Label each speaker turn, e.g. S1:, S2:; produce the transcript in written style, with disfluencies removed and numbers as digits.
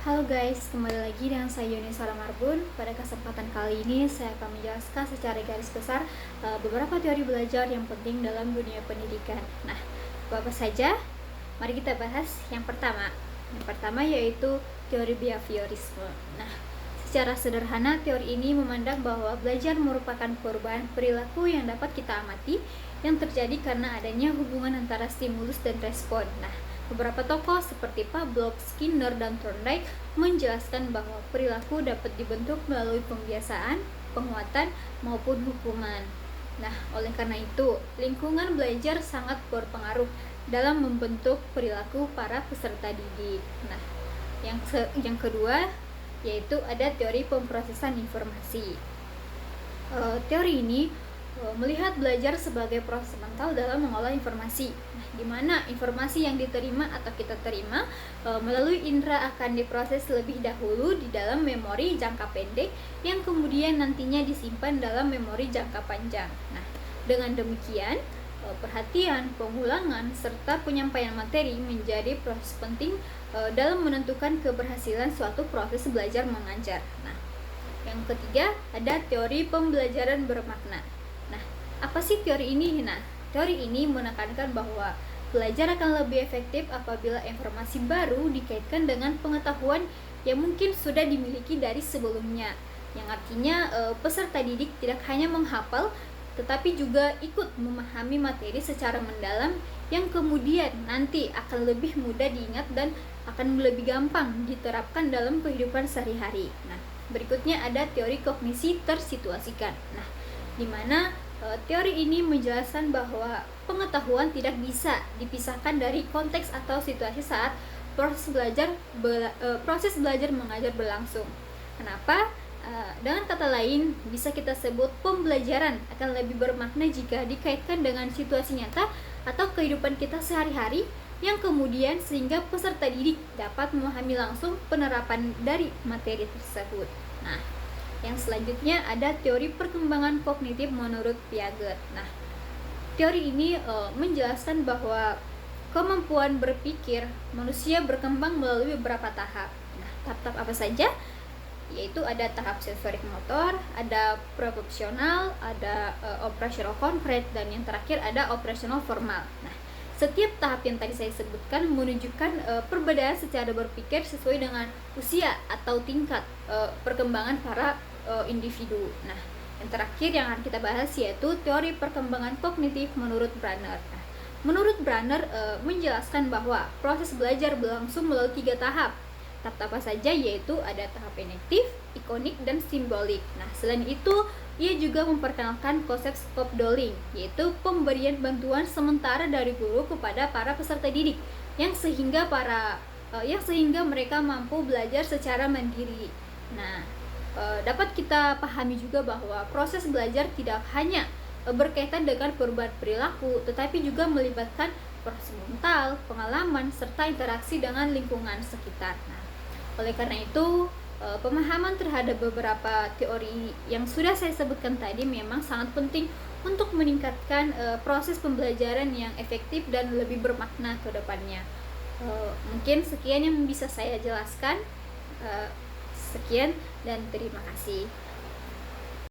S1: Halo guys, kembali lagi dengan saya Yuni Marbun. Pada kesempatan kali ini saya akan menjelaskan secara garis besar beberapa teori belajar yang penting dalam dunia pendidikan. Nah, apa saja? Mari kita bahas yang pertama. Yang pertama yaitu teori behaviorisme. Nah, secara sederhana teori ini memandang bahwa belajar merupakan perubahan perilaku yang dapat kita amati yang terjadi karena adanya hubungan antara stimulus dan respon. Nah, beberapa tokoh seperti Pavlov, Skinner, dan Thorndike menjelaskan bahwa perilaku dapat dibentuk melalui pembiasaan, penguatan, maupun hukuman. Nah, oleh karena itu, lingkungan belajar sangat berpengaruh dalam membentuk perilaku para peserta didik. Nah, yang kedua yaitu ada teori pemrosesan informasi. Teori ini melihat belajar sebagai proses mental dalam mengolah informasi. Nah, di mana informasi yang diterima atau kita terima melalui indera akan diproses lebih dahulu di dalam memori jangka pendek yang kemudian nantinya disimpan dalam memori jangka panjang. Nah, dengan demikian perhatian, pengulangan, serta penyampaian materi menjadi proses penting dalam menentukan keberhasilan suatu proses belajar mengajar. Nah, yang ketiga ada teori pembelajaran bermakna. Nah, apa sih teori ini? Nah, teori ini menekankan bahwa belajar akan lebih efektif apabila informasi baru dikaitkan dengan pengetahuan yang mungkin sudah dimiliki dari sebelumnya. Yang artinya peserta didik tidak hanya menghafal, tetapi juga ikut memahami materi secara mendalam yang kemudian nanti akan lebih mudah diingat dan akan lebih gampang diterapkan dalam kehidupan sehari-hari. Nah, berikutnya ada teori kognisi tersituasikan. Nah, di mana teori ini menjelaskan bahwa pengetahuan tidak bisa dipisahkan dari konteks atau situasi saat proses belajar mengajar berlangsung. Kenapa? Dengan kata lain, bisa kita sebut pembelajaran akan lebih bermakna jika dikaitkan dengan situasi nyata atau kehidupan kita sehari-hari yang kemudian sehingga peserta didik dapat memahami langsung penerapan dari materi tersebut. Nah, yang selanjutnya ada teori perkembangan kognitif menurut Piaget. Nah, teori ini menjelaskan bahwa kemampuan berpikir manusia berkembang melalui beberapa tahap. Nah, tahap apa saja? Yaitu ada tahap sensorik motor, ada proporsional, ada operasional konkret, dan yang terakhir ada operasional formal. Nah, setiap tahap yang tadi saya sebutkan menunjukkan perbedaan secara berpikir sesuai dengan usia atau tingkat perkembangan para individu. Nah, yang terakhir yang akan kita bahas yaitu teori perkembangan kognitif menurut Branner. Nah, menurut Branner menjelaskan bahwa proses belajar berlangsung melalui 3 tahap. Tahap apa saja? Yaitu ada tahap enektif, ikonik, dan simbolik. Nah, selain itu ia juga memperkenalkan konsep scaffolding, yaitu pemberian bantuan sementara dari guru kepada para peserta didik yang sehingga mereka mampu belajar secara mandiri. Nah, dapat kita pahami juga bahwa proses belajar tidak hanya berkaitan dengan perubahan perilaku, tetapi juga melibatkan proses mental, pengalaman, serta interaksi dengan lingkungan sekitar. Nah, oleh karena itu, pemahaman terhadap beberapa teori yang sudah saya sebutkan tadi memang sangat penting untuk meningkatkan proses pembelajaran yang efektif dan lebih bermakna ke depannya. Mungkin sekian yang bisa saya jelaskan. Sekian dan terima kasih.